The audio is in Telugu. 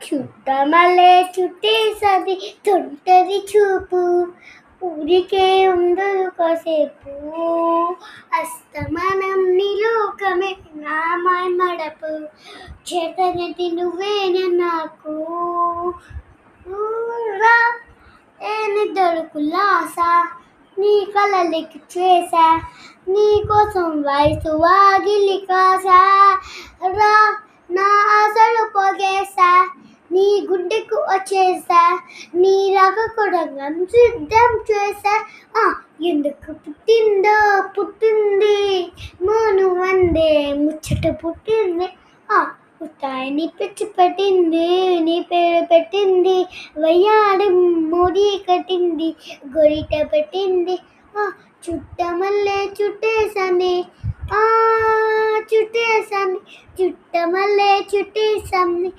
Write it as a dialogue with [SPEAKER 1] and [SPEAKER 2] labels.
[SPEAKER 1] చుట్టమల్లే చుట్టేసది తొంటరి చూపు ఊరికే ఉండదు కాసేపు అస్తమానం నీలోకమే నామాయ మడపు చేతనటి నువ్వేనే నాకు రా ఏని దొడుకులాస నీ కలలికి చేసా నీ కోసం వయసు వాగిలి కాసా రా నా ఆశలు పోగేసా నీ గుడ్డెకు వచ్చేసా నీ రాక కూడా సిద్ధం చేసా ఎందుకు పుట్టింది మోను వందే ముచ్చట పుట్టింది ఉత్తాయిని పిచ్చి పెట్టింది నీ పేరు పెట్టింది వయ్యాడి ముడి కట్టింది గొరిట పెట్టింది చుట్టమల్లే చుట్టేసని చుట్టేసని చుట్టమల్లే చుట్టేసని